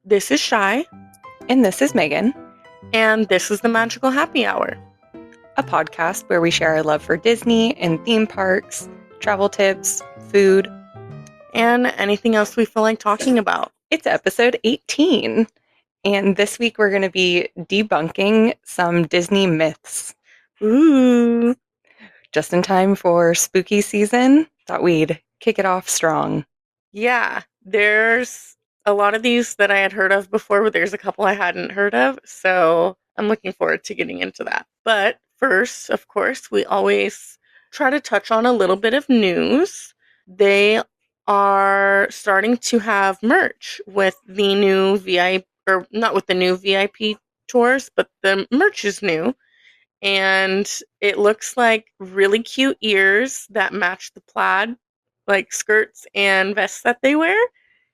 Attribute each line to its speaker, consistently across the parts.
Speaker 1: This is Shy,
Speaker 2: And this is Megan,
Speaker 1: and this is the Magical Happy Hour.
Speaker 2: a podcast where we share our love for Disney and theme parks, travel tips, food.
Speaker 1: And anything else we feel like talking about.
Speaker 2: It's episode 18, and this week we're going to be debunking some Disney myths.
Speaker 1: Ooh.
Speaker 2: Just in time for spooky season, thought we'd kick it off strong.
Speaker 1: Yeah, there's a lot of these that I had heard of before, but there's a couple I hadn't heard of, so I'm looking forward to getting into that. But first, of course, we always try to touch on a little bit of news. They are starting to have merch with the new VIP, or not with the new VIP tours, but the merch is new. And it looks like really cute ears that match the plaid, like skirts and vests that they wear.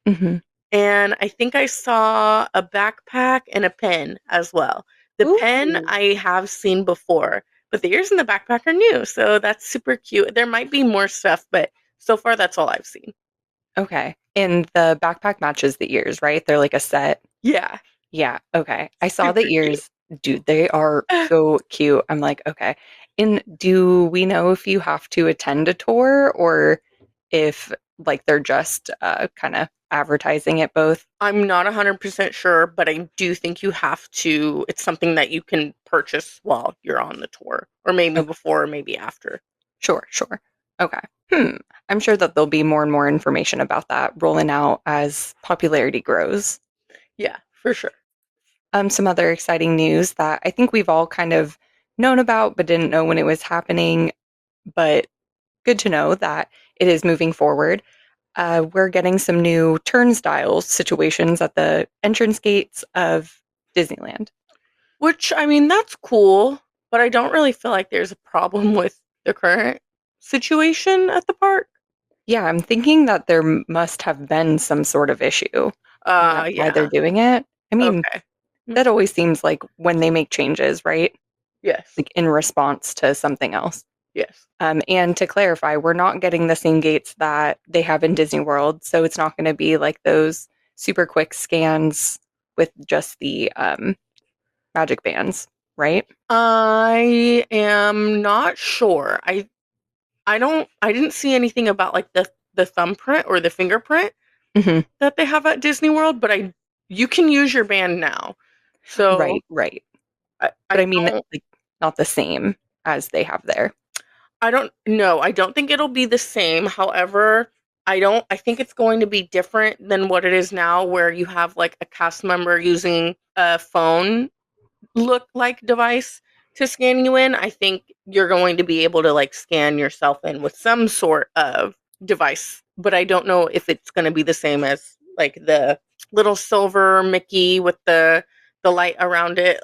Speaker 2: Mm-hmm.
Speaker 1: And I think I saw a backpack and a pen as well. The
Speaker 2: Ooh.
Speaker 1: pen I have seen before, but the ears in the backpack are new. So that's super cute. There might be more stuff, but so far that's all I've seen.
Speaker 2: Okay. And the backpack matches the ears, right? They're like a set.
Speaker 1: Yeah.
Speaker 2: Yeah. Okay. I saw
Speaker 1: Super
Speaker 2: the ears. Dude, they are so cute. I'm like, okay. And do we know if you have to attend a tour or if like they're just kind of advertising it both?
Speaker 1: I'm not 100% sure, but I do think you have to. It's something that you can purchase while you're on the tour, or maybe before, or maybe after.
Speaker 2: Sure. Okay. I'm sure that there'll be more and more information about that rolling out as popularity grows.
Speaker 1: Yeah, for sure.
Speaker 2: Some other exciting news that I think we've all kind of known about but didn't know when it was happening, but good to know that it is moving forward. We're getting some new turnstile situations at the entrance gates of Disneyland.
Speaker 1: Which, I mean, that's cool, but I don't really feel like there's a problem with the current situation at the park.
Speaker 2: Yeah, I'm thinking that there must have been some sort of issue. And that's why they're doing it. I mean,
Speaker 1: Okay.
Speaker 2: that always seems like when they make changes, right?
Speaker 1: Yes.
Speaker 2: Like in response to something else.
Speaker 1: Yes.
Speaker 2: And to clarify, we're not getting the same gates that they have in Disney World. So it's not going to be like those super quick scans with just the magic bands, right?
Speaker 1: I am not sure. I didn't see anything about like the thumbprint or the fingerprint
Speaker 2: Mm-hmm.
Speaker 1: that they have at Disney World, but you can use your band now. So
Speaker 2: Right.
Speaker 1: I
Speaker 2: But I mean,
Speaker 1: don't,
Speaker 2: like, not the same as they have there.
Speaker 1: I don't know. I don't think it'll be the same. However, I think it's going to be different than what it is now, where you have like a cast member using a phone look-like device to scan you in. I think you're going to be able to like scan yourself in with some sort of device, but I don't know if it's going to be the same as like the little silver Mickey with the light around it,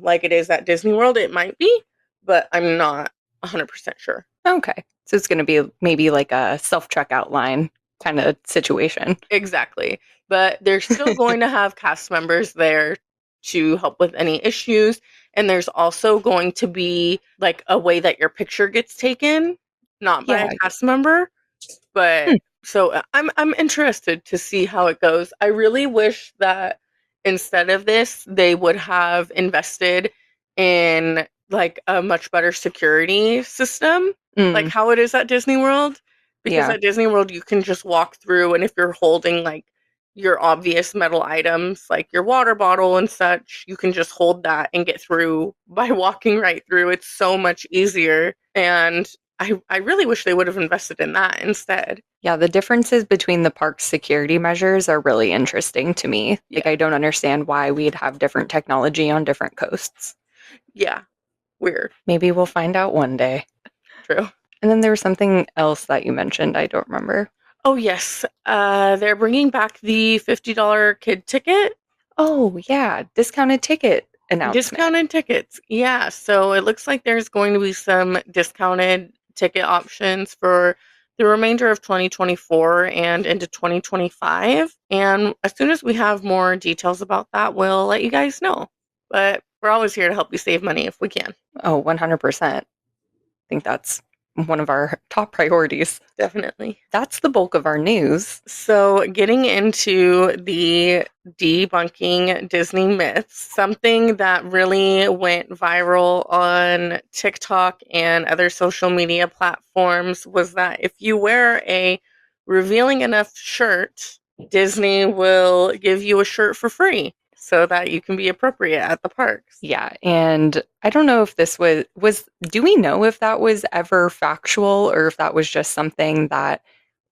Speaker 1: like it is at Disney World. It might be, but I'm not 100% sure.
Speaker 2: Okay. So it's going to be maybe like a self-checkout line kind of situation.
Speaker 1: Exactly. But they're still going to have cast members there to help with any issues. And there's also going to be like a way that your picture gets taken, not by a cast member. But so I'm interested to see how it goes. I really wish that instead of this, they would have invested in like a much better security system, like how it is at Disney World. Because at Disney World, you can just walk through, and if you're holding like your obvious metal items, like your water bottle and such, you can just hold that and get through by walking right through. It's so much easier. And I really wish they would have invested in that instead.
Speaker 2: Yeah, the differences between the park's security measures are really interesting to me.
Speaker 1: Yeah.
Speaker 2: Like, I don't understand why we'd have different technology on different coasts.
Speaker 1: Yeah, weird.
Speaker 2: Maybe we'll find out one day.
Speaker 1: True.
Speaker 2: And then there was something else that you mentioned. I don't remember.
Speaker 1: Oh, yes. They're bringing back the $50 kid ticket.
Speaker 2: Oh, yeah. Discounted ticket announcement.
Speaker 1: Discounted tickets. Yeah. So it looks like there's going to be some discounted ticket options for the remainder of 2024 and into 2025. And as soon as we have more details about that, we'll let you guys know. But we're always here to help you save money if we can.
Speaker 2: Oh, 100%. I think that's one of our top priorities.
Speaker 1: Definitely.
Speaker 2: That's the bulk of our news.
Speaker 1: So, getting into the debunking Disney myths, something that really went viral on TikTok and other social media platforms was that if you wear a revealing enough shirt, Disney will give you a shirt for free so that you can be appropriate at the parks.
Speaker 2: Yeah, and I don't know if this was do we know if that was ever factual or if that was just something that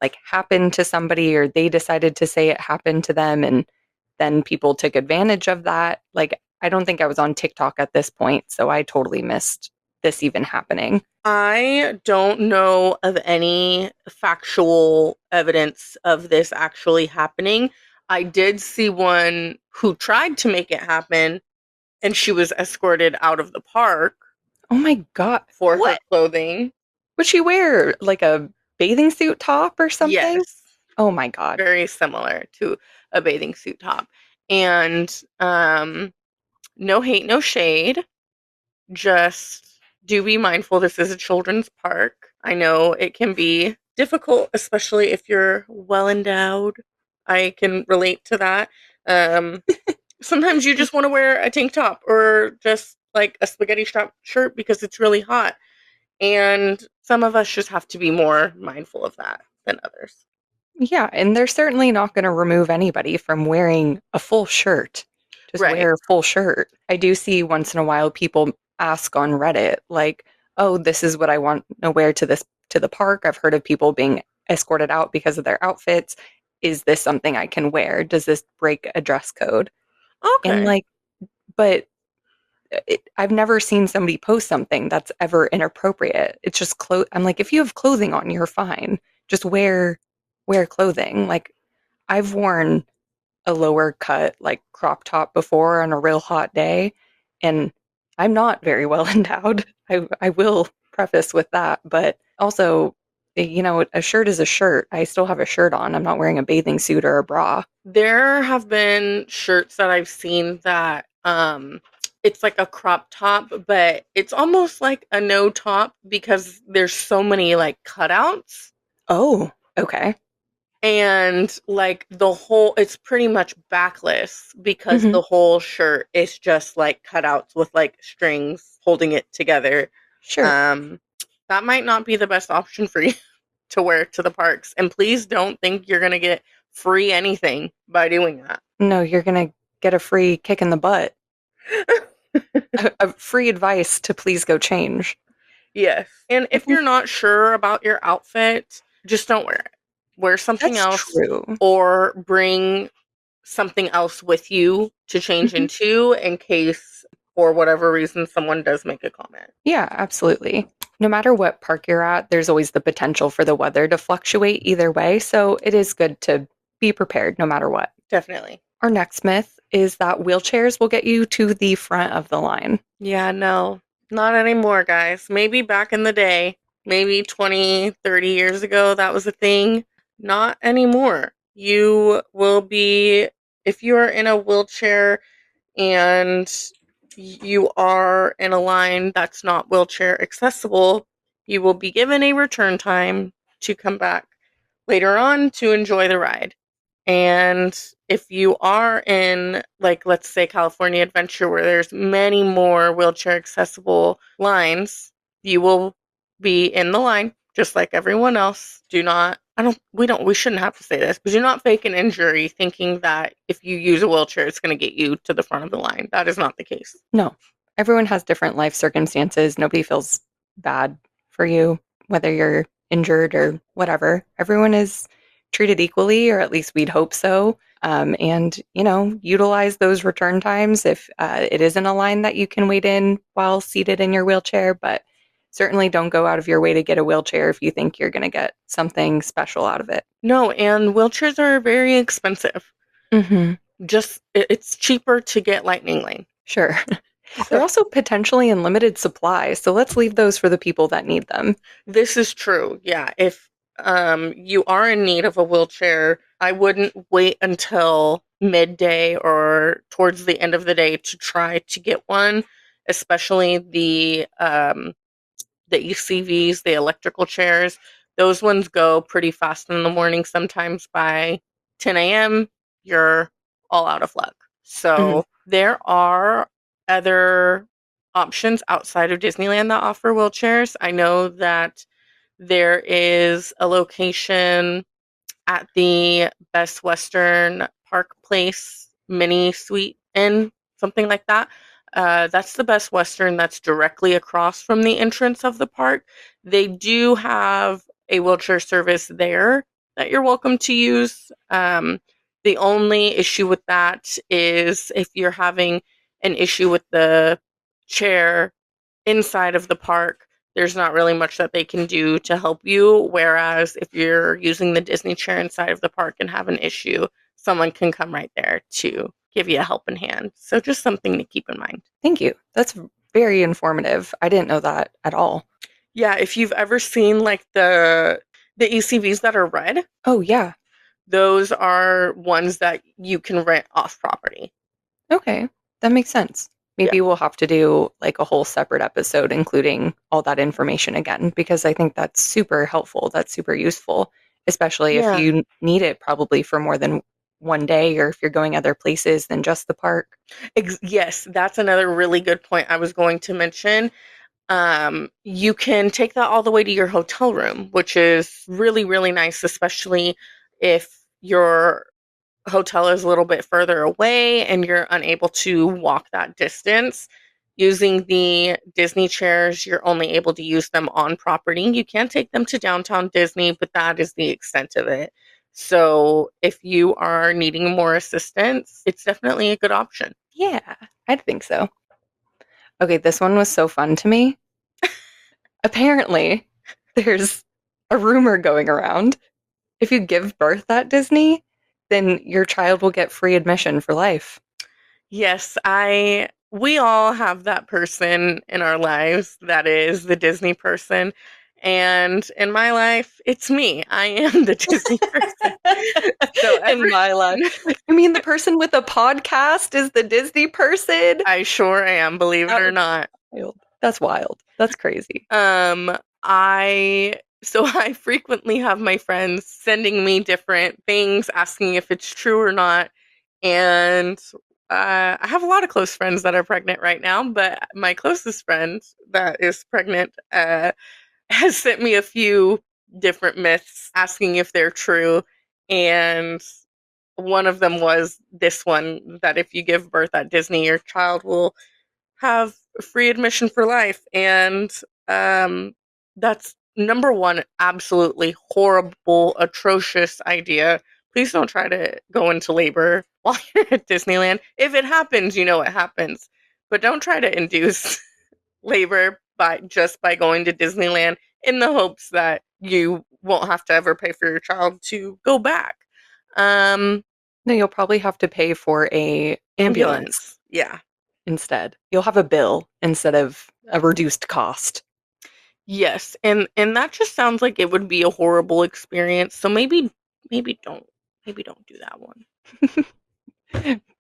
Speaker 2: like happened to somebody or they decided to say it happened to them and then people took advantage of that? Like I don't think I was on TikTok at this point, so I totally missed this even happening.
Speaker 1: I don't know of any factual evidence of this actually happening. I did see one who tried to make it happen and she was escorted out of the park
Speaker 2: Oh my God.
Speaker 1: for her
Speaker 2: What?
Speaker 1: clothing.
Speaker 2: Would she wear like a bathing suit top or something?
Speaker 1: Yes,
Speaker 2: Oh my God.
Speaker 1: very similar to a bathing suit top. And no hate, no shade. Just do be mindful this is a children's park. I know it can be difficult, especially if you're well endowed. I can relate to that. Um, Sometimes you just want to wear a tank top or just like a spaghetti strap shirt because it's really hot. And some of us just have to be more mindful of that than others.
Speaker 2: Yeah, and they're certainly not going to remove anybody from wearing a full shirt. Just
Speaker 1: Right.
Speaker 2: wear a full shirt. I do see once in a while people ask on Reddit, like, "Oh, this is what I want to wear to the park." I've heard of people being escorted out because of their outfits. Is this something I can wear? Does this break a dress code? And
Speaker 1: Okay.
Speaker 2: like, but I've never seen somebody post something that's ever inappropriate. It's just clothes. I'm like, if you have clothing on, you're fine. Just wear clothing. Like I've worn a lower cut like crop top before on a real hot day, and I'm not very well endowed. I will preface with that, but also, a shirt is a shirt. I still have a shirt on. I'm not wearing a bathing suit or a bra.
Speaker 1: There have been shirts that I've seen that it's like a crop top, but it's almost like a no top because there's so many like cutouts
Speaker 2: Oh, okay.
Speaker 1: and like the whole it's pretty much backless because
Speaker 2: Hmm.
Speaker 1: the whole shirt is just like cutouts with like strings holding it together.
Speaker 2: Sure.
Speaker 1: Um that might not be the best option for you to wear to the parks. And please don't think you're going to get free anything by doing that.
Speaker 2: No, you're gonna get a free kick in the butt. A free advice to please go change.
Speaker 1: Yes. And
Speaker 2: I
Speaker 1: if
Speaker 2: think
Speaker 1: you're not sure about your outfit, just don't wear it. Wear something
Speaker 2: that's
Speaker 1: else
Speaker 2: true.
Speaker 1: or bring something else with you to change
Speaker 2: Mhm.
Speaker 1: into in case, for whatever reason, someone does make a comment.
Speaker 2: Yeah, absolutely. No matter what park you're at, there's always the potential for the weather to fluctuate either way, so it is good to be prepared no matter what.
Speaker 1: Definitely.
Speaker 2: Our next myth is that wheelchairs will get you to the front of the line.
Speaker 1: Yeah, no, not anymore, guys. Maybe back in the day, maybe 20, 30 years ago, that was a thing. Not anymore. You will be, if you are in a wheelchair and you are in a line that's not wheelchair accessible, you will be given a return time to come back later on to enjoy the ride. And if you are in, like, let's say California Adventure, where there's many more wheelchair accessible lines, you will be in the line just like everyone else. We shouldn't have to say this, but do not fake an injury thinking that if you use a wheelchair, it's going to get you to the front of the line. That is not the case.
Speaker 2: No, everyone has different life circumstances. Nobody feels bad for you, whether you're injured or whatever. Everyone is treated equally, or at least we'd hope so. And, utilize those return times if it isn't a line that you can wait in while seated in your wheelchair. But certainly don't go out of your way to get a wheelchair if you think you're going to get something special out of it.
Speaker 1: No, and wheelchairs are very expensive.
Speaker 2: Hmm.
Speaker 1: It's cheaper to get Lightning Lane.
Speaker 2: Sure. They're also potentially in limited supply, so let's leave those for the people that need them.
Speaker 1: This is true. Yeah. If you are in need of a wheelchair, I wouldn't wait until midday or towards the end of the day to try to get one, especially the ECVs, the electrical chairs, those ones go pretty fast in the morning. Sometimes by 10 a.m., you're all out of luck.
Speaker 2: Mhm.
Speaker 1: So there are other options outside of Disneyland that offer wheelchairs. I know that there is a location at the Best Western Park Place mini suite inn, something like that. That's the Best Western that's directly across from the entrance of the park. They do have a wheelchair service there that you're welcome to use. The only issue with that is if you're having an issue with the chair inside of the park, there's not really much that they can do to help you. Whereas if you're using the Disney chair inside of the park and have an issue, someone can come right there to give you a helping hand. So just something to keep in mind.
Speaker 2: Thank you. That's very informative. I didn't know that at all.
Speaker 1: Yeah, if you've ever seen like the ECVs that are red,
Speaker 2: Oh, yeah.
Speaker 1: those are ones that you can rent off property.
Speaker 2: Okay. That makes sense.
Speaker 1: Yeah.
Speaker 2: Maybe we'll have to do like a whole separate episode including all that information again because I think that's super helpful. That's super useful, especially if
Speaker 1: Yeah.
Speaker 2: you need it probably for more than one day or if you're going other places than just the park.
Speaker 1: Yes, that's another really good point I was going to mention. You can take that all the way to your hotel room, which is really, really nice, especially if your hotel is a little bit further away and you're unable to walk that distance. Using the Disney chairs, you're only able to use them on property. You can take them to downtown Disney, but that is the extent of it. So if you are needing more assistance, it's definitely a good option.
Speaker 2: Yeah, I'd think so. Okay, this one was so fun to me. Apparently, there's a rumor going around. If you give birth at Disney, then your child will get free admission for life.
Speaker 1: Yes, we all have that person in our lives that is the Disney person. And in my life, it's me. I am the Disney person. So
Speaker 2: In
Speaker 1: every
Speaker 2: my life. You mean the person with a podcast is the Disney person?
Speaker 1: I sure am, believe it
Speaker 2: That
Speaker 1: or
Speaker 2: is
Speaker 1: not.
Speaker 2: wild. That's wild. That's crazy.
Speaker 1: I so I frequently have my friends sending me different things asking if it's true or not. And I have a lot of close friends that are pregnant right now, but my closest friend that is pregnant has sent me a few different myths asking if they're true. And one of them was this one that if you give birth at Disney, your child will have free admission for life. And um, that's number one, absolutely horrible, atrocious idea. Please don't try to go into labor while you're at Disneyland. If it happens, you know it happens. But don't try to induce labor by going to Disneyland in the hopes that you won't have to ever pay for your child to go back. Um,
Speaker 2: No, you'll probably have to pay for a ambulance
Speaker 1: ambulance. Yeah.
Speaker 2: instead. You'll have a bill instead of a reduced cost.
Speaker 1: Yes, and that just sounds like it would be a horrible experience. So maybe don't do that one.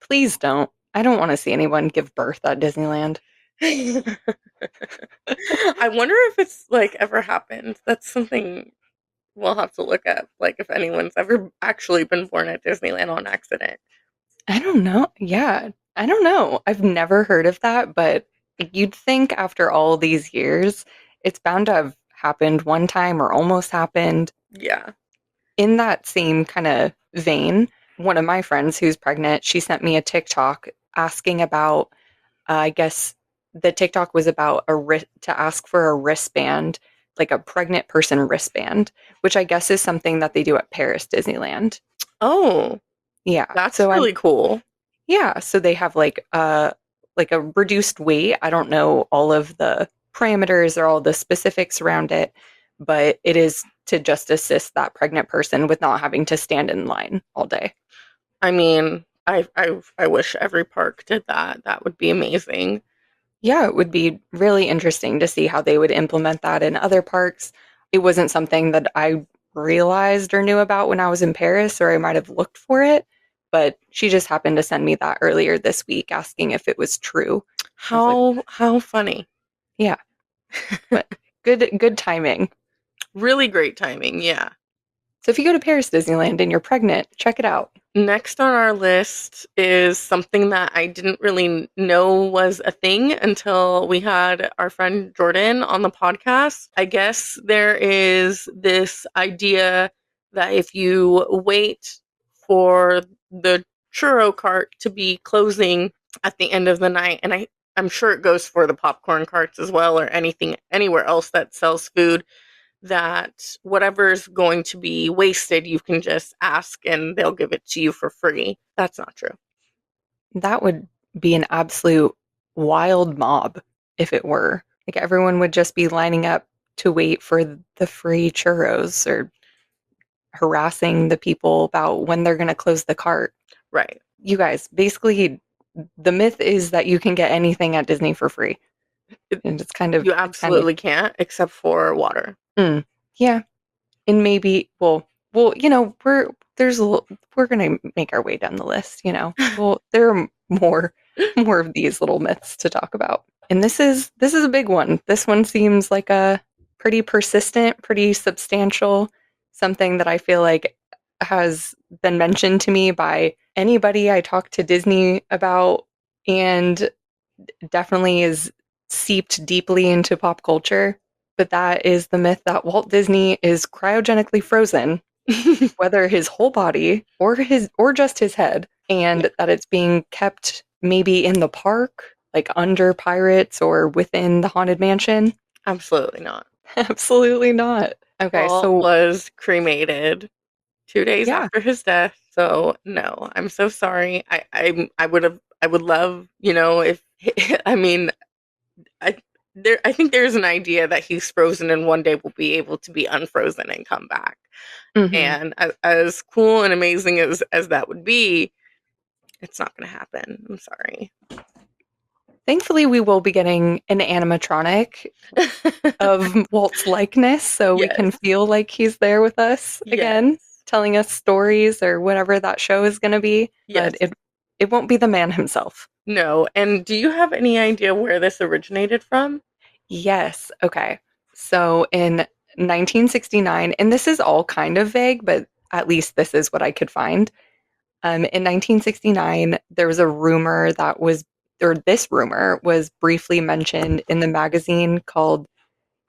Speaker 2: Please don't. I don't want to see anyone give birth at Disneyland.
Speaker 1: I wonder if it's like ever happened. That's something we'll have to look up. Like if anyone's ever actually been born at Disneyland on accident.
Speaker 2: I don't know. Yeah, I don't know. I've never heard of that, but you'd think after all these years, it's bound to have happened one time or almost happened.
Speaker 1: Yeah.
Speaker 2: In that same kind of vein, one of my friends who's pregnant, she sent me a TikTok asking about, I guess the TikTok was about to ask for a wristband, like a pregnant person wristband, which I guess is something that they do at Paris Disneyland.
Speaker 1: Oh,
Speaker 2: Yeah.
Speaker 1: that's really cool.
Speaker 2: Yeah, so they have like a reduced weight. I don't know all of the parameters or all the specifics around it, but it is to just assist that pregnant person with not having to stand in line all day.
Speaker 1: I mean, I wish every park did that. That would be amazing.
Speaker 2: Yeah, it would be really interesting to see how they would implement that in other parks. It wasn't something that I realized or knew about when I was in Paris, or I might have looked for it, but she just happened to send me that earlier this week asking if it was true. I was like,
Speaker 1: How funny.
Speaker 2: yeah. But Good timing.
Speaker 1: Really great timing, yeah.
Speaker 2: So if you go to Paris Disneyland and you're pregnant, check it out.
Speaker 1: Next on our list is something that I didn't really know was a thing until we had our friend Jordan on the podcast. I guess there is this idea that if you wait for the churro cart to be closing at the end of the night, and I'm sure it goes for the popcorn carts as well, or anything anywhere else that sells food, that whatever's going to be wasted, you can just ask and they'll give it to you for free. That's not true.
Speaker 2: That would be an absolute wild mob if it were. Like everyone would just be lining up to wait for the free churros or harassing the people about when they're going to close the cart.
Speaker 1: Right.
Speaker 2: You guys, basically, the myth is that you can get anything at Disney for free.
Speaker 1: It,
Speaker 2: And
Speaker 1: you
Speaker 2: it's kind of,
Speaker 1: absolutely can't, except for water.
Speaker 2: yeah. And maybe, we're going to make our way down the list, Well, there are more of these little myths to talk about. And this is a big one. This one seems like a pretty persistent, pretty substantial, something that I feel like has been mentioned to me by anybody I talk to Disney about, and definitely is seeped deeply into pop culture. But that is the myth that Walt Disney is cryogenically frozen, whether his whole body or just his head,
Speaker 1: Yeah,
Speaker 2: and that it's being kept maybe in the park, like under pirates or within the haunted mansion.
Speaker 1: absolutely not.
Speaker 2: Absolutely not. Okay,
Speaker 1: Walt
Speaker 2: so
Speaker 1: was cremated 2 days
Speaker 2: yeah.
Speaker 1: after his death. So no, I'm so sorry. I would love, if I mean, I I think there's an idea that he's frozen and one day will be able to be unfrozen and come back.
Speaker 2: Hmm.
Speaker 1: And as cool and amazing as that would be, it's not going to happen. I'm sorry.
Speaker 2: Thankfully, we will be getting an animatronic of Walt's likeness, so we can
Speaker 1: Yes.
Speaker 2: feel like he's there with us
Speaker 1: Yes.
Speaker 2: again, telling us stories or whatever that show is going to be. But
Speaker 1: Yes.
Speaker 2: it won't be the man himself.
Speaker 1: No. And do you have any idea where this originated from?
Speaker 2: Yes. Okay. So in 1969, and this is all kind of vague, but at least this is what I could find. In 1969, there was a rumor or this rumor was briefly mentioned in the magazine called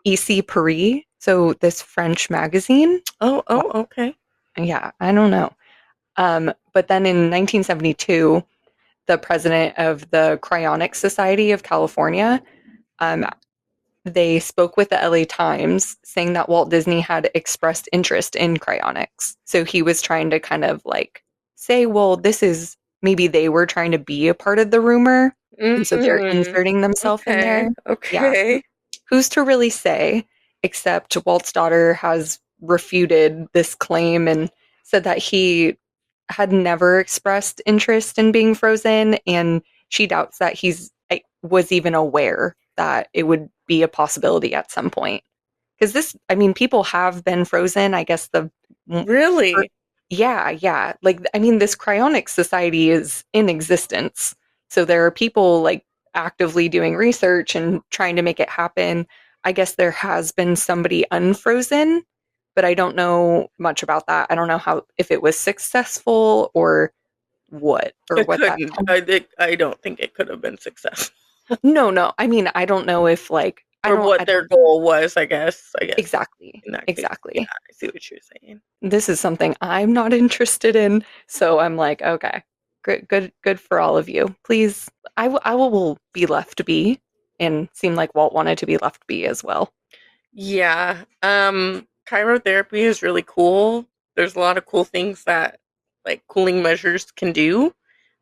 Speaker 2: EC Paris. So this French magazine.
Speaker 1: Oh,
Speaker 2: Wow.
Speaker 1: okay.
Speaker 2: Yeah, I don't know. But then in 1972, the president of the Cryonics Society of California, um, they spoke with the LA Times saying that Walt Disney had expressed interest in cryonics. So he was trying to kind of like say, well, this is maybe they were trying to be a part of the rumor. And so they're
Speaker 1: Mm,
Speaker 2: inserting themselves in there.
Speaker 1: okay.
Speaker 2: Yeah.
Speaker 1: Okay.
Speaker 2: Who's to really say? Except Walt's daughter has refuted this claim and said that he had never expressed interest in being frozen, and she doubts that was even aware that it would be a possibility at some point. Because I mean, people have been frozen. I guess
Speaker 1: Really?
Speaker 2: yeah, yeah. Like, I mean, this cryonic society is in existence. So there are people like actively doing research and trying to make it happen. I guess there has been somebody unfrozen, but I don't know much about that. I don't know if it was successful or
Speaker 1: It
Speaker 2: what that.
Speaker 1: couldn't. I don't think it could have been successful.
Speaker 2: No, no. I mean, I don't know if like,
Speaker 1: Or
Speaker 2: I
Speaker 1: what
Speaker 2: don't
Speaker 1: their goal was, I guess. I guess
Speaker 2: exactly,
Speaker 1: in that case. Yeah,
Speaker 2: exactly.
Speaker 1: I see what you're saying.
Speaker 2: This is something I'm not interested in. So I'm like, okay, good for all of you. Please, I will be left be, and seem like Walt wanted to be left be as well.
Speaker 1: Yeah. Chirotherapy is really cool. There's a lot of cool things that like cooling measures can do,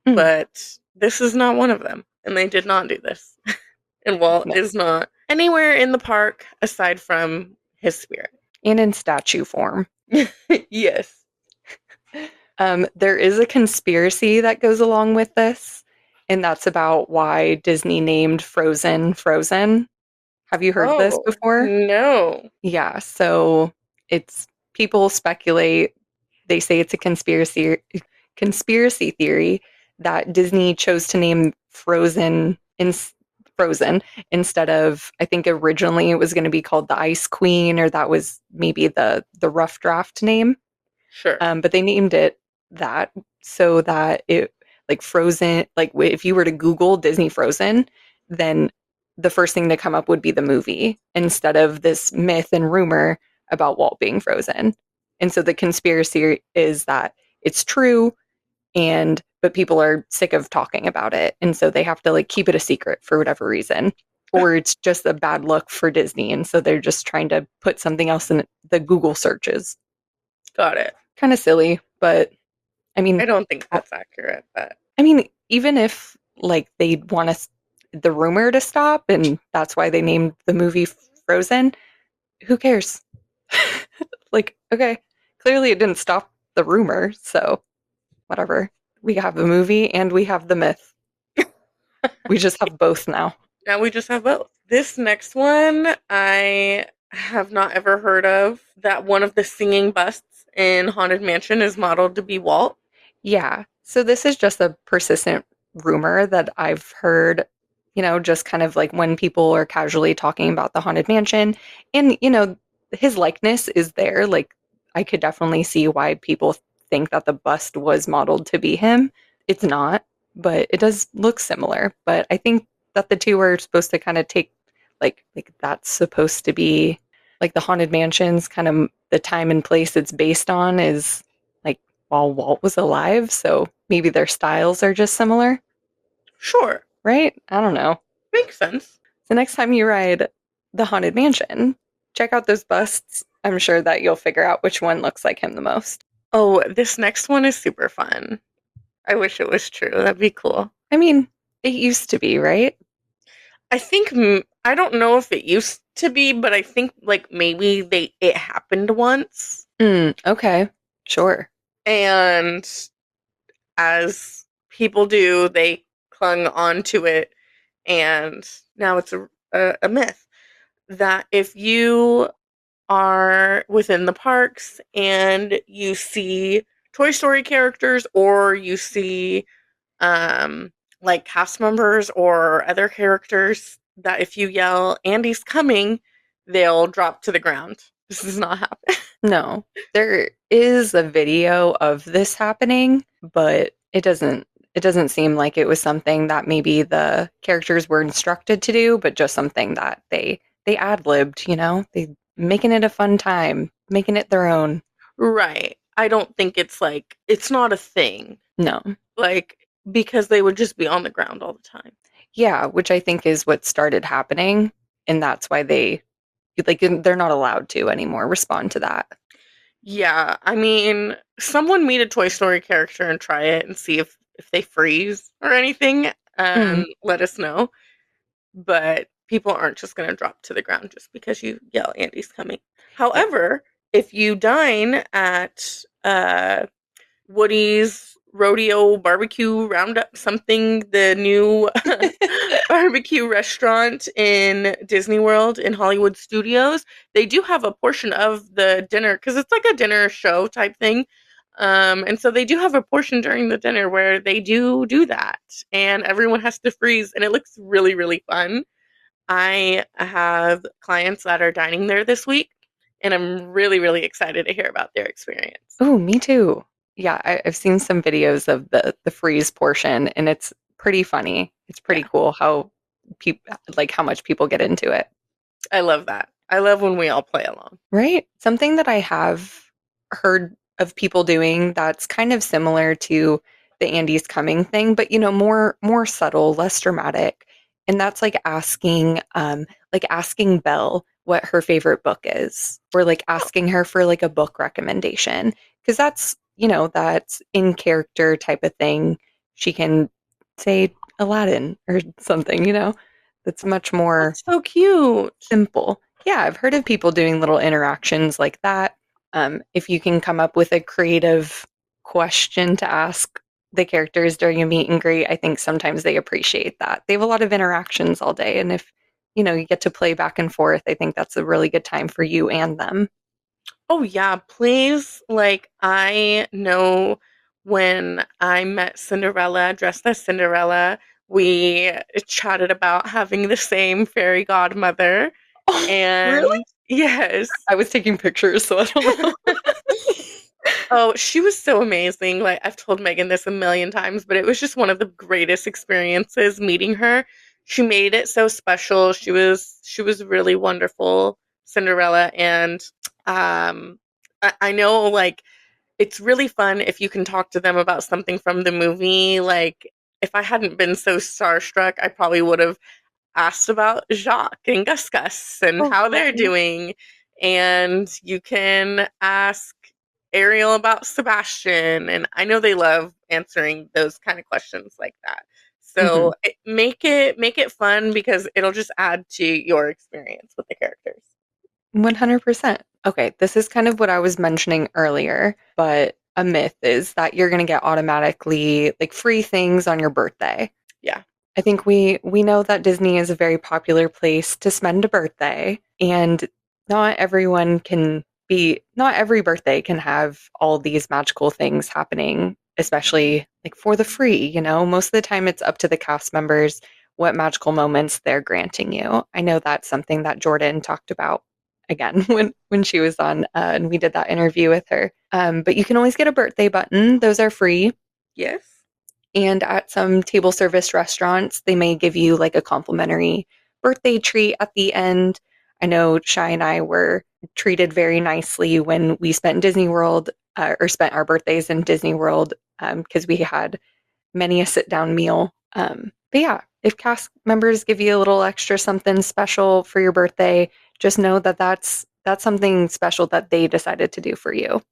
Speaker 2: Mm,
Speaker 1: but this is not one of them. And they did not do this. And Walt
Speaker 2: no.
Speaker 1: is not anywhere in the park aside from his spirit.
Speaker 2: And in statue form.
Speaker 1: Yes.
Speaker 2: There is a conspiracy that goes along with this, and that's about why Disney named Frozen Frozen. Have you heard this
Speaker 1: Oh,
Speaker 2: before?
Speaker 1: no.
Speaker 2: Yeah, so it's people speculate, they say it's a conspiracy theory that Disney chose to name Frozen instead of, I think originally it was going to be called the Ice Queen, or that was maybe the rough draft name.
Speaker 1: Sure.
Speaker 2: But they named it that so that it, like Frozen, like if you were to Google Disney Frozen, then the first thing to come up would be the movie instead of this myth and rumor about Walt being frozen. And so the conspiracy is that it's true, and but people are sick of talking about it, and so they have to like keep it a secret for whatever reason, or it's just a bad look for Disney, and so they're just trying to put something else in the Google searches.
Speaker 1: Got it.
Speaker 2: Kind of silly, but I mean,
Speaker 1: I don't think
Speaker 2: I
Speaker 1: that's accurate, but
Speaker 2: I mean, even if like they want us the rumor to stop, and that's why they named the movie Frozen, who cares? Like, okay, clearly it didn't stop the rumor, so whatever. We have the movie and we have the myth. We just have both now.
Speaker 1: now we just have both. This next one I have not ever heard of. That one of the singing busts in Haunted Mansion is modeled to be Walt.
Speaker 2: Yeah. So this is just a persistent rumor that I've heard, just kind of like when people are casually talking about the Haunted Mansion. And, his likeness is there. Like, I could definitely see why people think that the bust was modeled to be him. It's not, but it does look similar. But I think that the two are supposed to kind of take, like that's supposed to be like the Haunted Mansion's kind of the time and place it's based on is like while Walt was alive, so maybe their styles are just similar,
Speaker 1: Sure.
Speaker 2: right? I don't know.
Speaker 1: Makes sense.
Speaker 2: So next time you ride the Haunted Mansion, check out those busts. I'm sure that you'll figure out which one looks like him the most.
Speaker 1: Oh, this next one is super fun. I wish it was true. That'd be cool.
Speaker 2: I mean, it used to be, right?
Speaker 1: I think I don't know if it used to be, but I think like maybe it happened once,
Speaker 2: Okay. Sure.
Speaker 1: and as people do, they clung on to it, and now it's a myth that if you are within the parks and you see Toy Story characters or you see um, like cast members or other characters, that if you yell Andy's coming, they'll drop to the ground. This does not happen.
Speaker 2: No. There is a video of this happening, but it doesn't seem like it was something that maybe the characters were instructed to do, but just something that they ad-libbed, They making it a fun time, making it their own.
Speaker 1: Right. I don't think it's not a thing.
Speaker 2: No.
Speaker 1: Like, because they would just be on the ground all the time.
Speaker 2: Yeah, which I think is what started happening, and that's why they're not allowed to anymore respond to that.
Speaker 1: Yeah, I mean, someone meet a Toy Story character and try it and see if they freeze or anything.
Speaker 2: Mm,
Speaker 1: Let us know. But people aren't just going to drop to the ground just because you yell Andy's coming.
Speaker 2: yeah.
Speaker 1: However, if you dine at Woody's Rodeo Barbecue Roundup something, the new barbecue restaurant in Disney World in Hollywood Studios, they do have a portion of the dinner because it's like a dinner show type thing. And so they do have a portion during the dinner where they do that, and everyone has to freeze, and it looks really, really fun. I have clients that are dining there this week, and I'm really, really excited to hear about their experience.
Speaker 2: Oh, me too. Yeah, I've seen some videos of the freeze portion, and it's pretty funny. It's pretty
Speaker 1: Yeah,
Speaker 2: cool how people like how much people get into it.
Speaker 1: I love that. I love when we all play along.
Speaker 2: Right? Something that I have heard of people doing that's kind of similar to the Andy's coming thing, but more subtle, less dramatic. And that's like asking Belle what her favorite book is, or like
Speaker 1: Oh,
Speaker 2: asking her for like a book recommendation. Because that's in character type of thing. She can say Aladdin or something. That's much more
Speaker 1: that's so cute.
Speaker 2: simple. Yeah, I've heard of people doing little interactions like that. If you can come up with a creative question to ask the characters during a meet and greet, I think sometimes they appreciate that. They have a lot of interactions all day, and if you get to play back and forth, I think that's a really good time for you and them.
Speaker 1: Oh yeah, please. Like, I know when I met Cinderella, dressed as Cinderella, We chatted about having the same fairy godmother.
Speaker 2: Oh, really?
Speaker 1: And yes.
Speaker 2: I was taking pictures, so I don't know.
Speaker 1: Oh, she was so amazing. Like, I've told Megan this a million times, but it was just one of the greatest experiences meeting her. She made it so special. She was really wonderful, Cinderella, and I know, like, it's really fun if you can talk to them about something from the movie. Like, if I hadn't been so starstruck, I probably would have asked about Jacques and Gus Gus and
Speaker 2: Oh,
Speaker 1: how they're
Speaker 2: right.
Speaker 1: doing. And you can ask Ariel about Sebastian. And I know they love answering those kind of questions like that.
Speaker 2: Mhm.
Speaker 1: So make it fun because it'll just add to your experience with the characters.
Speaker 2: 100%. Okay, this is kind of what I was mentioning earlier, but a myth is that you're going to get automatically like free things on your birthday.
Speaker 1: Yeah.
Speaker 2: I think we know that Disney is a very popular place to spend a birthday, and not every birthday can have all these magical things happening, especially like for the free, you know. Most of the time it's up to the cast members what magical moments they're granting you. I know that's something that Jordan talked about again when she was on and we did that interview with her. But you can always get a birthday button. Those are free.
Speaker 1: Yes.
Speaker 2: And at some table service restaurants, they may give you like a complimentary birthday treat at the end. I know Shy and I were treated very nicely when we spent Disney World or spent our birthdays in Disney World because we had many a sit down meal. But yeah, if cast members give you a little extra something special for your birthday, just know that that's something special that they decided to do for you.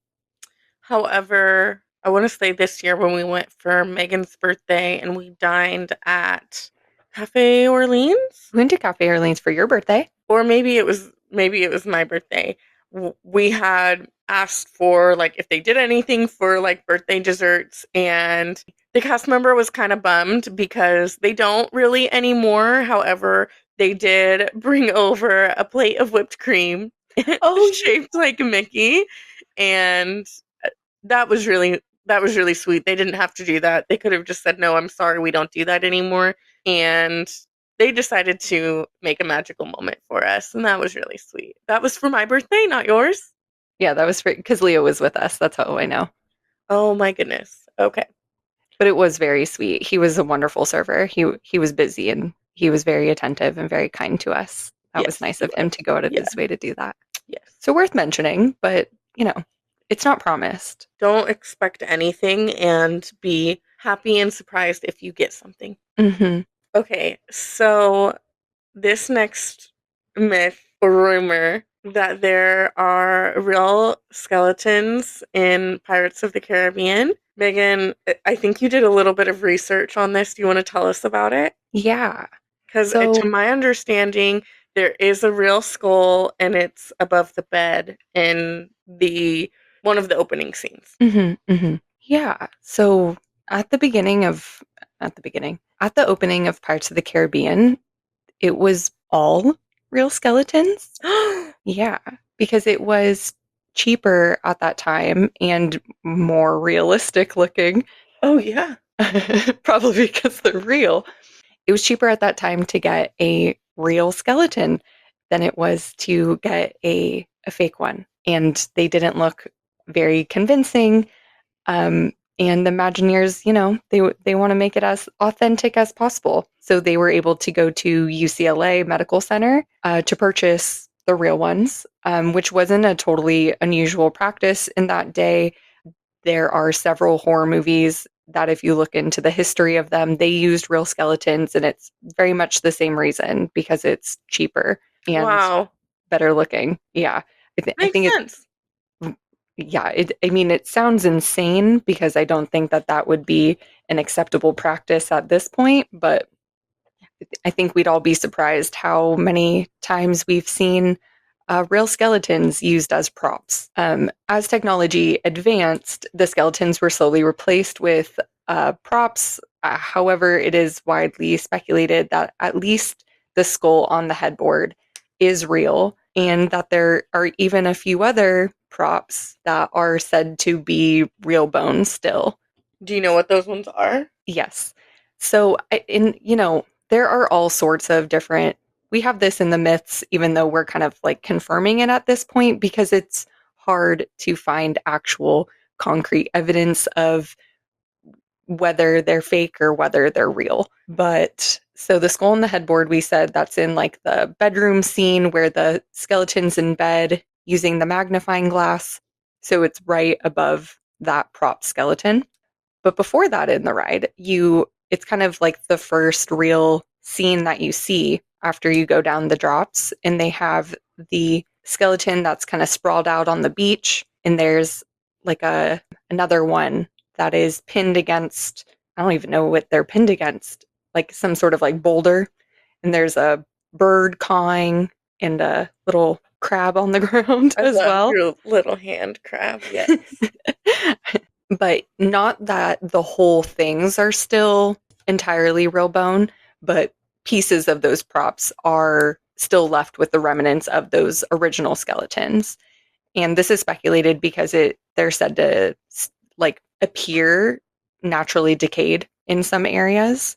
Speaker 1: However, I want to say this year when we went for Megan's birthday and we dined at Cafe Orleans,
Speaker 2: We went to Cafe Orleans for your birthday.
Speaker 1: or maybe it was my birthday. We had asked for, like, if they did anything for, like, birthday desserts, and the cast member was kind of bummed because they don't really anymore. However, they did bring over a plate of whipped cream
Speaker 2: Oh,
Speaker 1: shaped like Mickey, and that was really sweet. They didn't have to do that. They could have just said, "No, I'm sorry, we don't do that anymore." And they decided to make a magical moment for us, and that was really sweet. That was for my birthday, not yours?
Speaker 2: yeah, that was because Leo was with us. That's how I know.
Speaker 1: Oh my goodness. Okay.
Speaker 2: But it was very sweet. He was a wonderful server. He was busy and he was very attentive and very kind to us. That was
Speaker 1: Yes,
Speaker 2: nice
Speaker 1: he
Speaker 2: of him
Speaker 1: was.
Speaker 2: to go out of
Speaker 1: Yeah.
Speaker 2: his way to do that.
Speaker 1: Yes.
Speaker 2: So worth mentioning, but it's not promised.
Speaker 1: Don't expect anything and be happy and surprised if you get something.
Speaker 2: Hmm.
Speaker 1: Okay, so this next myth or rumor that there are real skeletons in Pirates of the Caribbean. Megan, I think you did a little bit of research on this. Do you want to tell us about it?
Speaker 2: Yeah.
Speaker 1: Because
Speaker 2: So,
Speaker 1: to my understanding, there is a real skull and it's above the bed in the one of the opening scenes.
Speaker 2: yeah. So at the opening of Pirates of the Caribbean, it was all real skeletons. Yeah, because it was cheaper at that time and more realistic looking.
Speaker 1: Oh yeah.
Speaker 2: Probably because they're real. It was cheaper at that time to get a real skeleton than it was to get a fake one. And they didn't look very convincing. And the Imagineers, they want to make it as authentic as possible. So they were able to go to UCLA Medical Center to purchase the real ones, which wasn't a totally unusual practice in that day. There are several horror movies that, if you look into the history of them, they used real skeletons, and it's very much the same reason because it's cheaper and
Speaker 1: Wow.
Speaker 2: better looking. Yeah, I
Speaker 1: Makes
Speaker 2: think it's
Speaker 1: sense.
Speaker 2: yeah. I mean, it sounds insane because I don't think that that would be an acceptable practice at this point, but I think we'd all be surprised how many times we've seen real skeletons used as props. As technology advanced, the skeletons were slowly replaced with props. However, it is widely speculated that at least the skull on the headboard is real, and that there are even a few other props that are said to be real bones still.
Speaker 1: Do you know what those ones are?
Speaker 2: Yes. So, there are all sorts of different. We have this in the myths, even though we're kind of like confirming it at this point because it's hard to find actual concrete evidence of whether they're fake or whether they're real. But so the skull and the headboard, we said that's in like the bedroom scene where the skeleton's in bed using the magnifying glass. So it's right above that prop skeleton. But before that in the ride, it's kind of like the first real scene that you see after you go down the drops, and they have the skeleton that's kind of sprawled out on the beach, and there's like a another one that is pinned against, I don't even know what they're pinned against, like some sort of like boulder, and there's a bird cawing and a little crab on the ground
Speaker 1: I
Speaker 2: as
Speaker 1: love
Speaker 2: well.
Speaker 1: your little hand crab. Yes.
Speaker 2: But not that the whole things are still entirely real bone, but pieces of those props are still left with the remnants of those original skeletons. And this is speculated because they're said to like appear naturally decayed in some areas.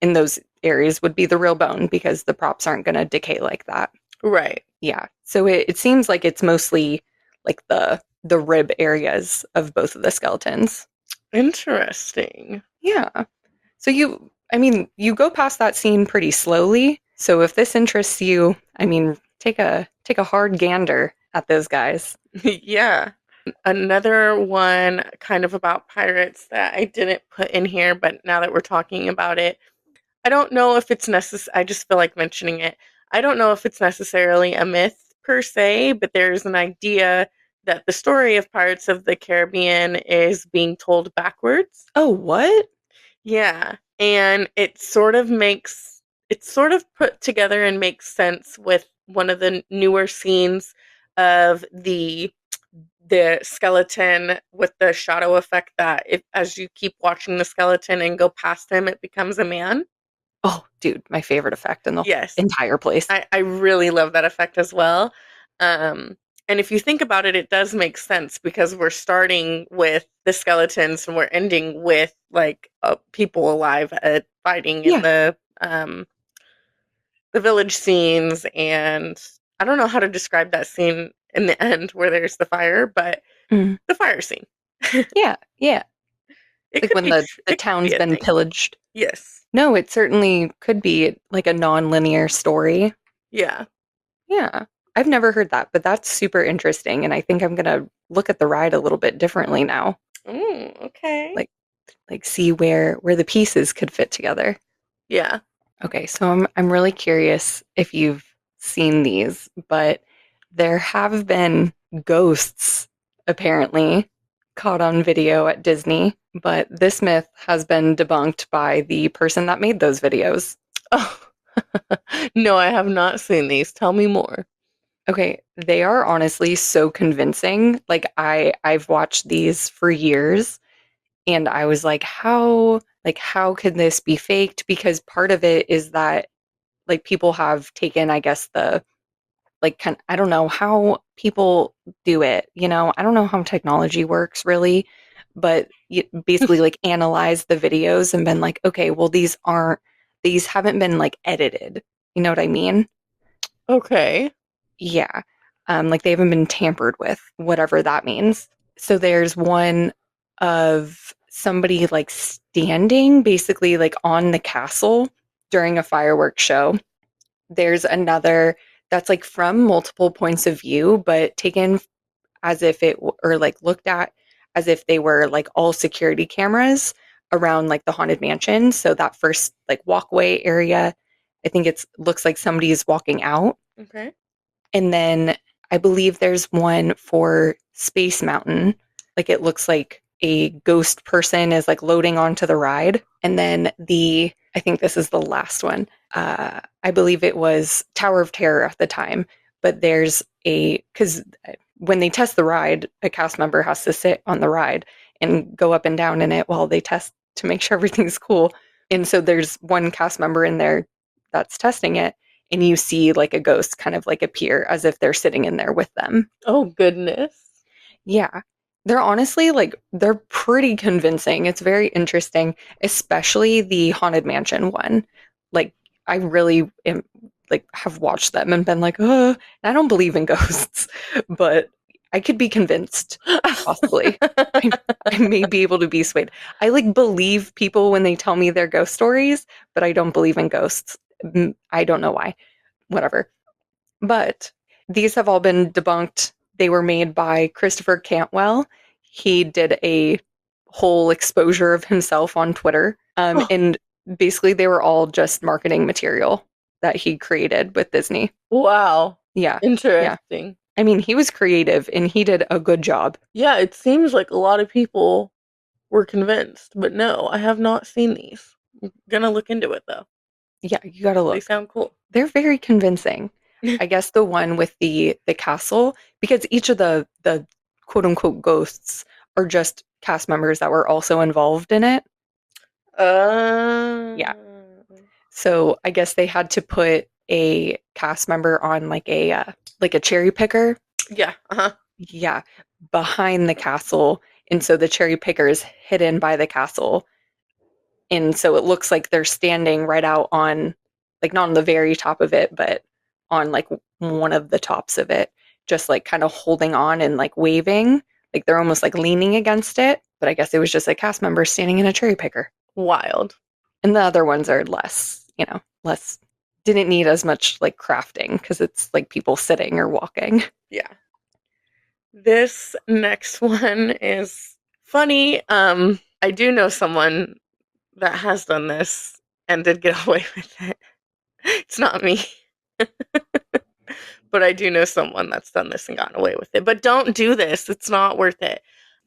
Speaker 2: And those areas would be the real bone because the props aren't going to decay like that.
Speaker 1: Right.
Speaker 2: Yeah. So it seems like it's mostly like the rib areas of both of the skeletons.
Speaker 1: Interesting.
Speaker 2: Yeah. So you go past that scene pretty slowly. So if this interests you, take a hard gander at those guys.
Speaker 1: Yeah. Another one kind of about pirates that I didn't put in here, but now that we're talking about it, I don't know if it's necessary. I just feel like mentioning it. I don't know if it's necessarily a myth per se, but there's an idea that the story of Pirates of the Caribbean is being told backwards.
Speaker 2: Oh, what?
Speaker 1: Yeah. And it's sort of put together and makes sense with one of the newer scenes of the skeleton with the shadow effect that if as you keep watching the skeleton and go past him, it becomes a man.
Speaker 2: Oh, dude, my favorite effect in the
Speaker 1: Yes.
Speaker 2: entire place.
Speaker 1: I really love that effect as well. Um, and if you think about it, it does make sense because we're starting with the skeletons and we're ending with like people alive fighting in
Speaker 2: Yeah.
Speaker 1: the village scenes. And I don't know how to describe that scene in the end where there's the fire, but
Speaker 2: Mm.
Speaker 1: the fire scene.
Speaker 2: Yeah. Yeah. Like when the
Speaker 1: It could be
Speaker 2: town's
Speaker 1: a
Speaker 2: been
Speaker 1: thing.
Speaker 2: pillaged.
Speaker 1: Yes.
Speaker 2: No, it certainly could be like a non-linear story.
Speaker 1: Yeah.
Speaker 2: Yeah. I've never heard that, but that's super interesting. And I think I'm going to look at the ride a little bit differently now.
Speaker 1: Okay.
Speaker 2: Like, see where the pieces could fit together.
Speaker 1: Yeah.
Speaker 2: Okay, so I'm really curious if you've seen these, but there have been ghosts apparently caught on video at Disney, but this myth has been debunked by the person that made those videos.
Speaker 1: Oh, no, I have not seen these. Tell me more.
Speaker 2: Okay, they are honestly so convincing. Like I've watched these for years and I was like how could this be faked? Because part of it is that like people have taken, I guess, the like kind I don't know how people do it, I don't know how technology works really, but you basically like analyze the videos and been like, okay, well these haven't been like edited. You know what I mean?
Speaker 1: Okay.
Speaker 2: Yeah. Like they haven't been tampered with, whatever that means. So there's one of somebody like standing basically like on the castle during a fireworks show. There's another that's like from multiple points of view, but taken as if or like looked at as if they were like all security cameras around like the haunted mansion. So that first like walkway area, I think it's looks like somebody's walking out.
Speaker 1: Okay.
Speaker 2: And then I believe there's one for Space Mountain. Like it looks like a ghost person is like loading onto the ride. And then I think this is the last one. I believe it was Tower of Terror at the time, but because when they test the ride, a cast member has to sit on the ride and go up and down in it while they test to make sure everything's cool. And so there's one cast member in there that's testing it, and you see like a ghost kind of like appear as if they're sitting in there with them.
Speaker 1: Oh, goodness.
Speaker 2: Yeah. They're honestly like they're pretty convincing. It's very interesting, especially the Haunted Mansion one. Like I really am like have watched them and been like, I don't believe in ghosts, but I could be convinced, possibly. I, I may be able to be swayed. I like believe people when they tell me their ghost stories, but I don't believe in ghosts. I don't know why. Whatever. But these have all been debunked. They were made by Christopher Cantwell. He did a whole exposure of himself on Twitter. And basically, they were all just marketing material that he created with Disney.
Speaker 1: Wow.
Speaker 2: Yeah. Yeah.
Speaker 1: Interesting.
Speaker 2: I mean, he was creative and he did a good job.
Speaker 1: Yeah, it seems like a lot of people were convinced, but no, I have not seen these. I'm gonna look into it though.
Speaker 2: Yeah, you got to
Speaker 1: They
Speaker 2: look.
Speaker 1: sound cool.
Speaker 2: They're very convincing. I guess the one with the castle, because each of the quote unquote ghosts are just cast members that were also involved in it.
Speaker 1: Uh,
Speaker 2: Yeah. So I guess they had to put a cast member on like a cherry picker.
Speaker 1: yeah, uh-huh.
Speaker 2: Yeah, behind the castle, and so the cherry picker is hidden by the castle, and so it looks like they're standing right out on, like not on the very top of it, but on like one of the tops of it, just like kind of holding on and like waving, like they're almost like leaning against it. But I guess it was just a cast member standing in a cherry picker.
Speaker 1: Wild.
Speaker 2: And the other ones are less, less, didn't need as much like crafting because it's like people sitting or walking.
Speaker 1: Yeah. This next one is funny. I do know someone that has done this and did get away with it. It's not me. But I do know someone that's done this and gotten away with it. But don't do this. It's not worth it.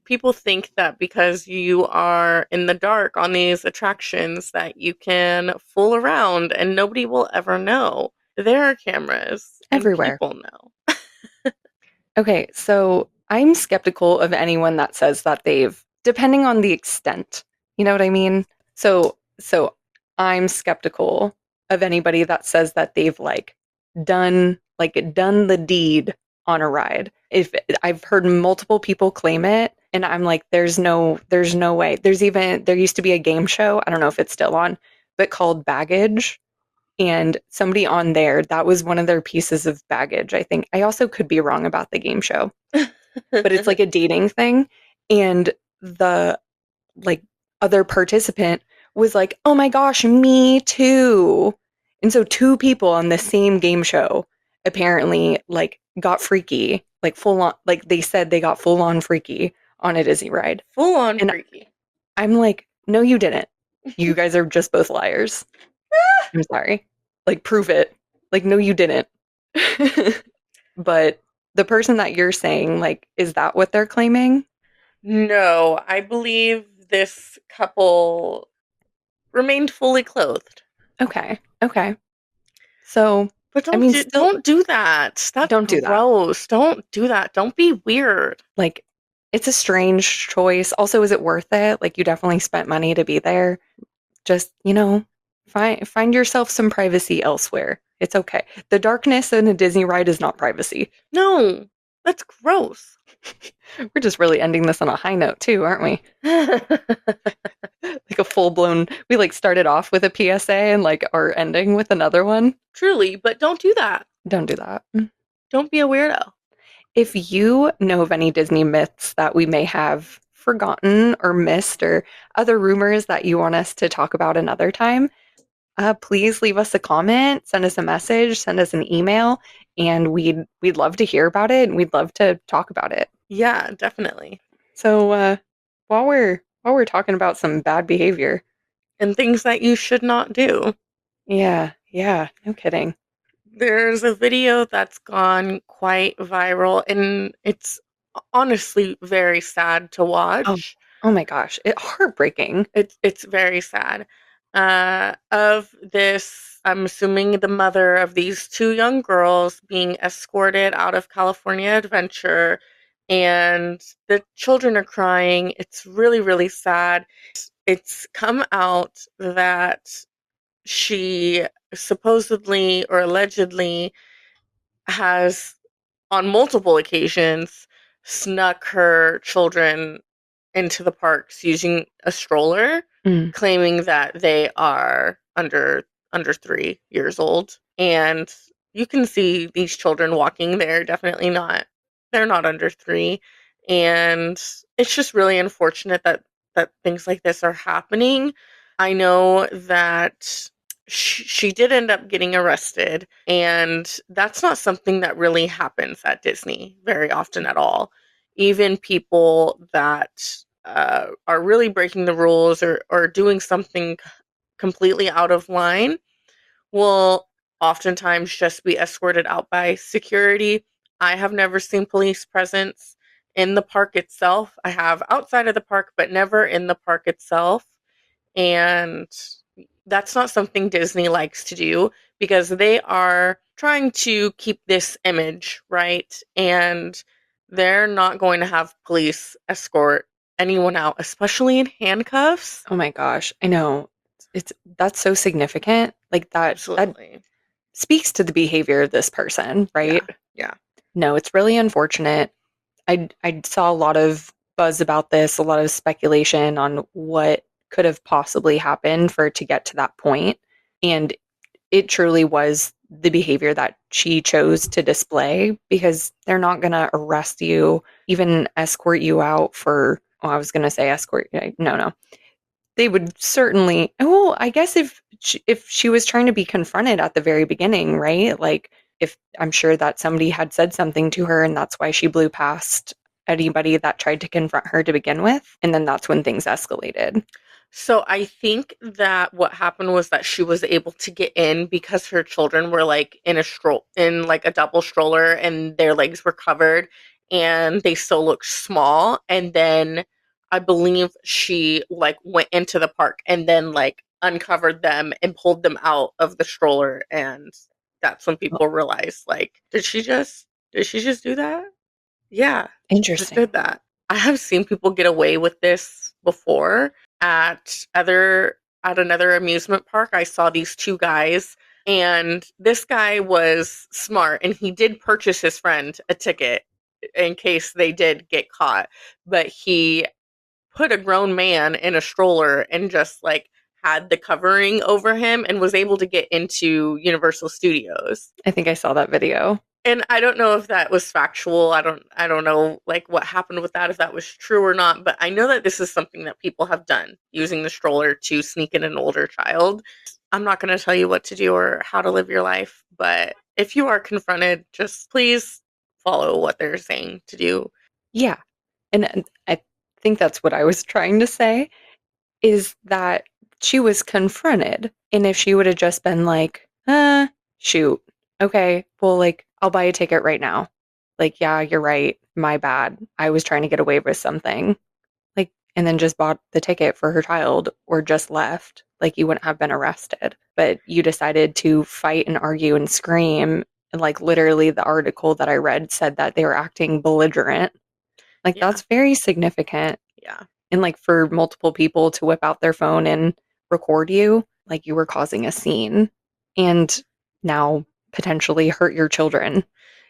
Speaker 1: People think that because you are in the dark on these attractions that you can fool around and nobody will ever know. There are cameras and
Speaker 2: Everywhere.
Speaker 1: people know.
Speaker 2: Okay, so I'm skeptical of anyone that says that they've, depending on the extent, you know what I mean? So I'm skeptical of anybody that says that they've done the deed on a ride. If I've heard multiple people claim it, and I'm like, there's no way. There used to be a game show, I don't know if it's still on, but called Baggage. And somebody on there, that was one of their pieces of baggage, I think. I also could be wrong about the game show, but it's like a dating thing. And the like other participant was like, "Oh my gosh, me too." And so two people on the same game show apparently like got freaky, like full on, like they said they got full on freaky on a Disney ride.
Speaker 1: Full on
Speaker 2: And
Speaker 1: freaky.
Speaker 2: I'm like, "No, you didn't. You guys are just both liars." I'm sorry. Like, prove it. Like, no, you didn't. But the person that you're saying, like, is that what they're claiming?
Speaker 1: No, I believe this couple remained fully clothed.
Speaker 2: Okay. Okay. So,
Speaker 1: But
Speaker 2: I mean, still,
Speaker 1: don't do that. That's
Speaker 2: don't do that.
Speaker 1: gross. Don't do that. Don't be weird.
Speaker 2: Like, it's a strange choice. Also, is it worth it? Like, you definitely spent money to be there. Just, find yourself some privacy elsewhere. It's okay. The darkness in a Disney ride is not privacy.
Speaker 1: No, that's gross.
Speaker 2: We're just really ending this on a high note, too, aren't we? Like a full blown, we like started off with a PSA and like are ending with another one.
Speaker 1: Truly, but don't do that.
Speaker 2: Don't do that.
Speaker 1: Don't be a weirdo.
Speaker 2: If you know of any Disney myths that we may have forgotten or missed, or other rumors that you want us to talk about another time, please leave us a comment, send us a message, send us an email, and we'd love to hear about it and we'd love to talk about it.
Speaker 1: Yeah, definitely.
Speaker 2: So while we're talking about some bad behavior,
Speaker 1: And things that you should not do.
Speaker 2: yeah, no kidding.
Speaker 1: There's a video that's gone quite viral, and it's honestly very sad to
Speaker 2: Oh,
Speaker 1: watch.
Speaker 2: oh my gosh, heartbreaking.
Speaker 1: It's very sad. Of this, I'm assuming the mother of these two young girls being escorted out of California Adventure, and the children are crying. It's really, really sad. It's come out that she supposedly or allegedly has, on multiple occasions, snuck her children into the parks using a stroller,
Speaker 2: Mm.
Speaker 1: claiming that they are under 3 years old. And you can see these children walking there, definitely not, they're not under 3. And it's just really unfortunate that things like this are happening. I know that she did end up getting arrested, and that's not something that really happens at Disney very often at all. Even people that are really breaking the rules, or doing something completely out of line will oftentimes just be escorted out by security. I have never seen police presence in the park itself. I have outside of the park, but never in the park itself. And that's not something Disney likes to do, because they are trying to keep this image, right? And they're not going to have police escort anyone out, especially in handcuffs.
Speaker 2: Oh my gosh, I know. It's that's so significant. Like that
Speaker 1: Absolutely.
Speaker 2: speaks to the behavior of this person, right?
Speaker 1: Yeah. Yeah.
Speaker 2: No, it's really unfortunate. I saw a lot of buzz about this, a lot of speculation on what could have possibly happened for it to get to that point. And it truly was the behavior that she chose to display, because they're not going to arrest you, even escort you out for, oh, I was going to say escort. No, no. They would certainly, well, I guess if she was trying to be confronted at the very beginning, right? Like, if I'm sure that somebody had said something to her and that's why she blew past anybody that tried to confront her to begin with, and then that's when things escalated.
Speaker 1: So I think that what happened was that she was able to get in because her children were like in like a double stroller, and their legs were covered, and they still looked small. And then I believe she like went into the park and then like uncovered them and pulled them out of the stroller, and that's when
Speaker 2: Well,
Speaker 1: people realized, like, did she just do that? Yeah, she just
Speaker 2: interesting.
Speaker 1: did that. I have seen people get away with this before at another amusement park. I saw these two guys, and this guy was smart, and he did purchase his friend a ticket in case they did get caught. But he put a grown man in a stroller and just like had the covering over him and was able to get into Universal Studios.
Speaker 2: I think I saw that video.
Speaker 1: And I don't know if that was factual. I don't know like what happened with that, if that was true or not, but I know that this is something that people have done, using the stroller to sneak in an older child. I'm not going to tell you what to do or how to live your life, but if you are confronted, just please follow what they're saying to do.
Speaker 2: Yeah. And I think that's what I was trying to say, is that she was confronted. And if she would have just been like, shoot, okay, well, like, I'll buy a ticket right now. Like, yeah, you're right. My bad. I was trying to get away with something. Like, and then just bought the ticket for her child or just left. Like, you wouldn't have been arrested. But you decided to fight and argue and scream. And, like, literally, the article that I read said that they were acting belligerent. Like,
Speaker 1: Yeah.
Speaker 2: that's very significant.
Speaker 1: Yeah.
Speaker 2: And, like, for multiple people to whip out their phone and record you, like, you were causing a scene and now potentially hurt your children.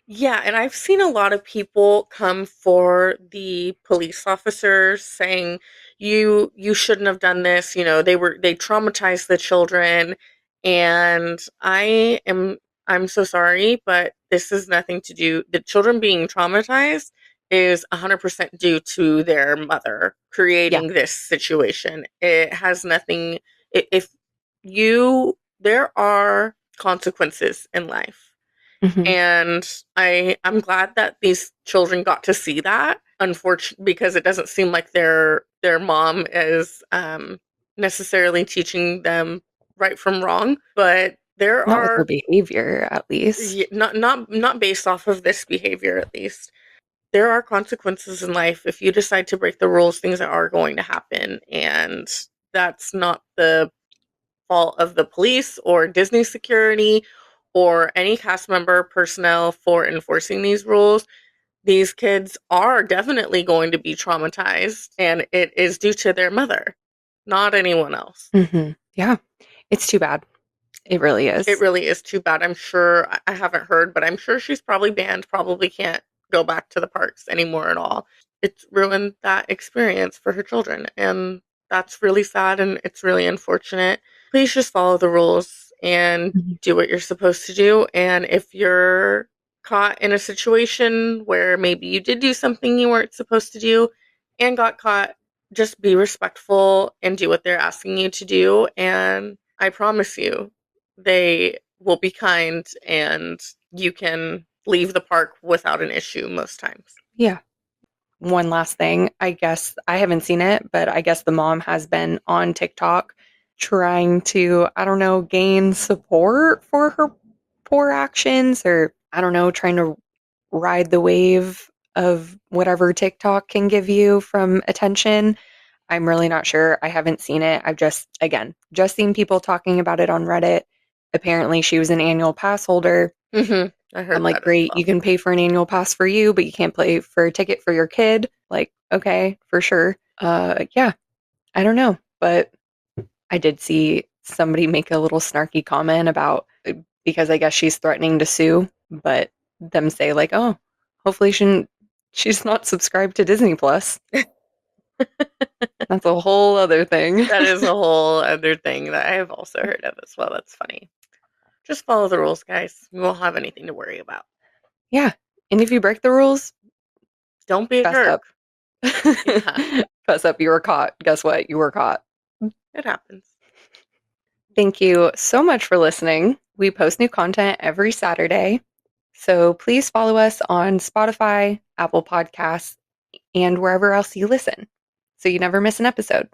Speaker 1: Yeah, and I've seen a lot of people come for the police officers saying, you shouldn't have done this, they traumatized the children. And I'm so sorry, but this has nothing to do, the children being traumatized is 100% due to their mother
Speaker 2: Yeah.
Speaker 1: creating this situation. It has nothing, if you there are consequences in life,
Speaker 2: Hmm.
Speaker 1: and I'm glad that these children got to see that. Unfortunately, because it doesn't seem like their mom is necessarily teaching them right from wrong. But there
Speaker 2: Not with her
Speaker 1: are
Speaker 2: behavior, at least.
Speaker 1: not based off of this behavior, at least. There are consequences in life. If you decide to break the rules, things are going to happen, and that's not the fault of the police or Disney security or any cast member personnel for enforcing these rules. These kids are definitely going to be traumatized, and it is due to their mother, not anyone else.
Speaker 2: Yeah. It's too bad. It really
Speaker 1: It
Speaker 2: is.
Speaker 1: really is too bad. I'm sure, I haven't heard, but I'm sure she's probably banned, probably can't go back to the parks anymore at all. It's ruined that experience for her children, and that's really sad and it's really unfortunate. Please just follow the rules and
Speaker 2: Mhm.
Speaker 1: do what you're supposed to do. And if you're caught in a situation where maybe you did do something you weren't supposed to do and got caught, just be respectful and do what they're asking you to do. And I promise you, they will be kind and you can leave the park without an issue most times.
Speaker 2: Yeah. One last thing. I guess I haven't seen it, but I guess the mom has been on TikTok trying to, I don't know, gain support for her poor actions, or I don't know, trying to ride the wave of whatever TikTok can give you from attention. I'm really not sure. I haven't seen it. I've just seen people talking about it on Reddit. Apparently, she was an annual pass holder.
Speaker 1: I
Speaker 2: I'm
Speaker 1: heard
Speaker 2: like,
Speaker 1: that as
Speaker 2: great,
Speaker 1: well.
Speaker 2: you can pay for an annual pass for you, but you can't pay for a ticket for your kid. Like, okay, for sure. Yeah, I don't know. But I did see somebody make a little snarky comment about because I guess she's threatening to sue, but them say like, oh, hopefully she's not subscribed to Disney Plus. That's a whole other thing.
Speaker 1: That is a whole other thing that I have also heard of as well. That's funny. Just follow the rules, guys. You won't have anything to worry about.
Speaker 2: Yeah. And if you break the rules,
Speaker 1: Don't be a
Speaker 2: fess
Speaker 1: jerk.
Speaker 2: up.
Speaker 1: Yeah,
Speaker 2: Fess up, you were caught. Guess what? You were caught.
Speaker 1: it happens.
Speaker 2: Thank you so much for listening. We post new content every Saturday. So please follow us on Spotify, Apple Podcasts, and wherever else you listen so you never miss an episode.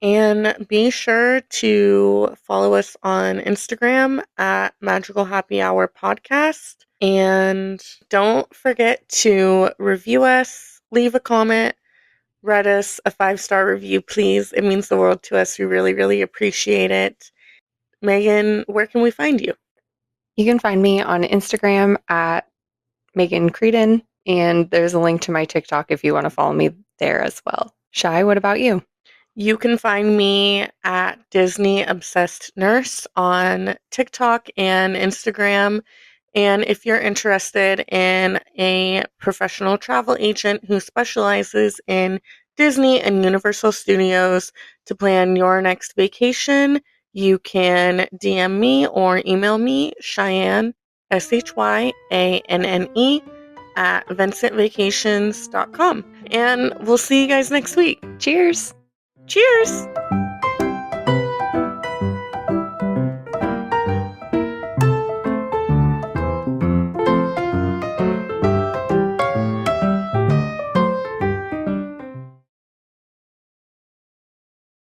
Speaker 1: And be sure to follow us on Instagram at Magical Happy Hour Podcast. And don't forget to review us, leave a comment, write us a 5-star review, please. It means the world to us. We really, really appreciate it. Megan, where can we find you?
Speaker 2: You can find me on Instagram at Megan Creedon, and there's a link to my TikTok if you want to follow me there as well. Shy, what about you?
Speaker 1: You can find me at Disney Obsessed Nurse on TikTok and Instagram. And if you're interested in a professional travel agent who specializes in Disney and Universal Studios to plan your next vacation, you can DM me or email me, Cheyenne, SHYANNE, at vincentvacations.com. And we'll see you guys next week.
Speaker 2: Cheers!
Speaker 1: Cheers!